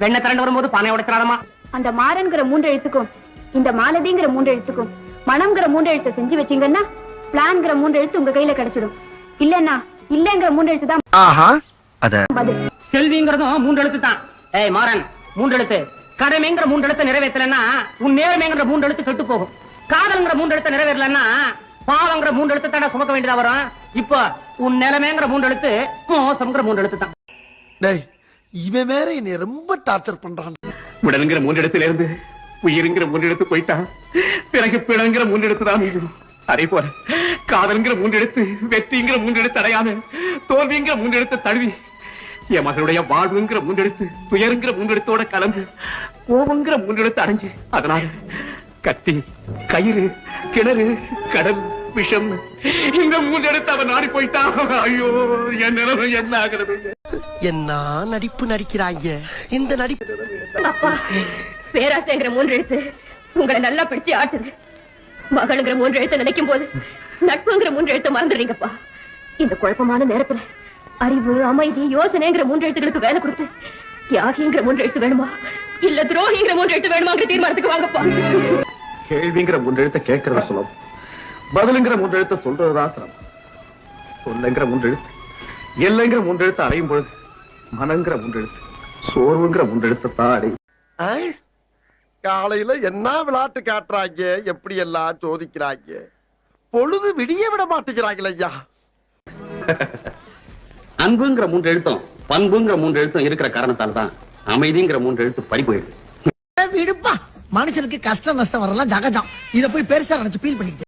வெண்ண திரண்டு வரும்போது பானை உடைச்சிடாதமா. அந்த மாறன்கிற 3 எழுத்துக்கும் இந்த மாலதிங்கிற 3 எழுத்துக்கும் மனம்ங்கிற 3 எழுத்தை செஞ்சு வச்சீங்கன்னா பிளான்ங்கிற 3 எழுத்து உங்க கையில கிடைச்சிடும். இல்லன்னா இல்லங்கிற 3 எழுத்து தான். ஆஹா அத பதில். செல்விங்கிறதும் 3 எழுத்து தான். ஏய் மாறன், 3 எழுத்து. கடமைங்கிற 3 எழுத்தை நிறைவேற்றலன்னா உன் நேர்மைங்கிற 3 எழுத்து கெட்டு போகும். காதல்ங்கிற 3 எழுத்தை நிறைவேறலன்னா பாவங்கிற 3 எழுத்து தானே சுமக்க வேண்டியதா வரும். இப்ப உன் நிலைமைங்கிற 3 எழுத்து மோசம்ங்கிற 3 எழுத்து தான். டேய் இவன் வேற என்னை ரொம்ப டார்ச்சர் பண்றான். உடலுங்கிற 3 இடத்துல இருந்து உயிருங்கிற 3 இடத்து போயிட்டான். பிறகு பிணங்கிற 3 இடத்து தான் மீண்டும். அதே போல காதல்ங்கிற 3 இடத்து, வெற்றிங்கிற 3 இடத்து அடையாம தோல்விங்கிற 3 இடத்தை தழுவி என் மகளுடைய வாழ்வுங்கிற 3 இடத்து, துயருங்கிற 3 இடத்தோட கலந்து கோபங்கிற 3 இடத்து அடைஞ்சு, அதனால கத்தி, கயிறு, கிணறு, கடல், விஷம் இந்த 3 இடத்து அவன் நாடி போயிட்டான். ஐயோ என் நிலைமை என்ன ஆகிறது? என்ன நடிப்பு நடிக்கிறாங்க இந்த நடிப்பு. அப்பா, பேராசைங்கிற 3 எழுத்து உங்களை நல்லா பிடிச்சு ஆட்டுது. மகளுங்கிற 3 எழுத்தை நினைக்கும் போது நட்புங்கிற 3 எழுத்தை மறந்துடுறீங்கப்பா. இந்த குழப்பமான நேரத்துல அறிவு, அமைதி, யோசனைங்கிற 3 எழுத்துக்களுக்கு வேலை கொடுத்து தியாகிங்கிற 3 எழுத்து வேணுமா இல்ல துரோகிங்கிற 3 எழுத்து வேணுமாங்கிற தீர்மானத்துக்கு வாங்கப்பா. கேள்விங்கிற 3 எழுத்தை கேட்கறது சுலபம், பதிலுங்கிற 3 எழுத்தை சொல்றதுதான் சிரமம். சொல்லுங்கிற 3 எழுத்து, எல்லைங்கிற 3 எழுத்து அடையும் பொழுது மனங்கிற 3 எழுத்து, சோர்வுங்கிற 3 எழுத்தை தான் அடையும். காலையில என்ன விளையாட்டு காட்டுறாங்க, எப்படி எல்லாம் சோதிக்கிறாங்க. பொழுது விடிய விட மாட்டேங்கிறாங்களே ஐயா. அன்புங்கிற 3 எழுத்தும் பண்புங்கிற 3 எழுத்தும் இருக்கிற காரணத்தால தான் அமைதிங்கிற 3 எழுத்து பறி போயிடுது. விடுப்பா, மனுஷனுக்கு கஷ்டம் நஷ்டம் வரலாம் ஜகஜம். இத போய் பெருசா நினைச்சு ஃபீல் பண்ணிட்டு